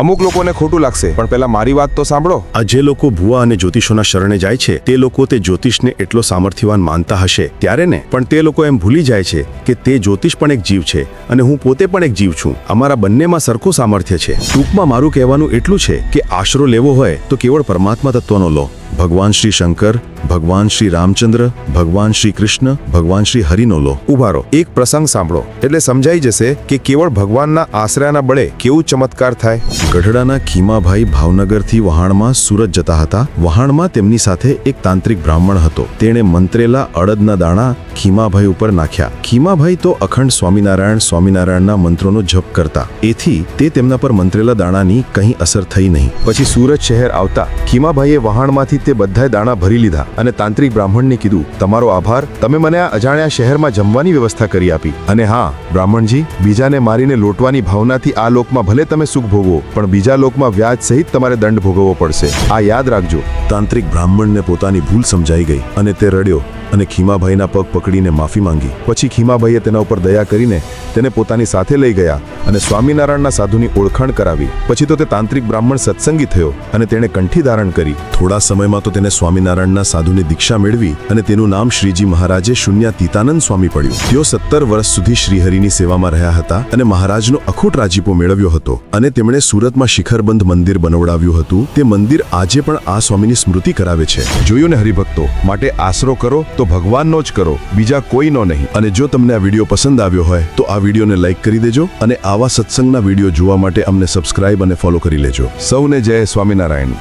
અમુક લોકોને ખોટું લાગશે, પણ પહેલા મારી વાત તો સાંભળો. આ જે લોકો ભુવા અને જ્યોતિષોના શરણે જાય છે તે લોકો તે જ્યોતિષને એટલો સામર્થ્યવાન માનતા હશે ત્યારે ને, પણ તે લોકો એમ ભૂલી જાય છે કે તે જ્યોતિષ પણ એક જીવ છે અને હું પોતે પણ એક જીવ છું. અમારા બંનેમાં સરખું સામર્થ્ય છે. ટૂંકમાં મારું કહેવાનું એટલું છે કે આશરો લેવો હોય તો કેવળ પરમાત્મા તત્વનો લો. ભગવાન શ્રી શંકર, ભગવાન શ્રી રામચંદ્ર, ભગવાન શ્રી કૃષ્ણ, ભગવાન શ્રી હરિનો લો. ઉભા રહો, એક પ્રસંગ સાંભળો એટલે સમજાઈ જશે કે કેવળ ભગવાનના આશ્રયના બળે કેવું ચમત્કાર થાય. ગઢડાના ખીમાભાઈ ભાવનગરથી વહાણમાં સુરત જતા હતા. વહાણમાં તેમની સાથે એક તાંત્રિક બ્રાહ્મણ હતો. તેણે મંત્રેલા અડદના દાણા ખીમાભાઈ ઉપર નાખ્યા. ખીમાભાઈ તો અખંડ સ્વામિનારાયણના મંત્રોનો જપ કરતા. એથી તે તેમના પર મંત્રેલા દાણાની કંઈ અસર થઈ નહીં. પછી સુરત શહેર આવતા ખીમાભાઈએ વહાણમાંથી તે બધાય દાણા ભરી લીધા અને તાંત્રિક બ્રાહ્મણને કીધું, તમારો આભાર, તમે મને આ અજાણ્યા શહેરમાં જમવાની વ્યવસ્થા કરી આપી. અને હા બ્રાહ્મણજી, બીજાને મારીને લોટવાની ભાવનાથી આ લોકમાં ભલે તમે સુખ ભોગવો, પણ બીજા લોકમાં વ્યાજ સહિત તમારે દંડ ભોગવવો પડશે. આ યાદ રાખજો. તાંત્રિક બ્રાહ્મણને પોતાની ભૂલ સમજાઈ ગઈ અને તે રડ્યો અને ખીમાભાઈના પગ પકડીને માફી માંગી. પછી ખીમાભાઈએ તેના ઉપર દયા કરીને તેને પોતાની સાથે લઈ ગયા અને સ્વામિનારાયણના સાધુની ઓળખાણ કરાવી. પછી તો તે તાંત્રિક બ્રાહ્મણ સત્સંગી થયો અને તેણે કંઠી ધારણ કરી. થોડા સમયમાં તો તેને સ્વામિનારાયણના સાધુની દીક્ષા મેળવી અને તેનું નામ શ્રીજી મહારાજે શૂન્યાતીતાનંદ સ્વામી પડ્યું. તેઓ 17 વર્ષ સુધી શ્રીહરિની સેવામાં રહ્યા હતા અને મહારાજનો અખૂટ રાજીપો મેળવ્યો હતો. અને તેમણે સુરતમાં શિખરબંધ મંદિર બનાવડાવ્યું હતું. તે મંદિર આજે પણ આ સ્વામીની સ્મૃતિ કરાવે છે. જોયું ને હરિભક્તો, માટે આશરો કરો તો ભગવાનનો જ કરો, બીજા કોઈનો નહીં. અને જો તમને આ વિડીયો પસંદ આવ્યો હોય તો આ વિડીયોને લાઈક કરી દેજો અને આવા સત્સંગના વિડીયો જોવા માટે અમને સબસ્ક્રાઇબ અને ફોલો કરી લેજો. સૌને જય સ્વામિનારાયણ.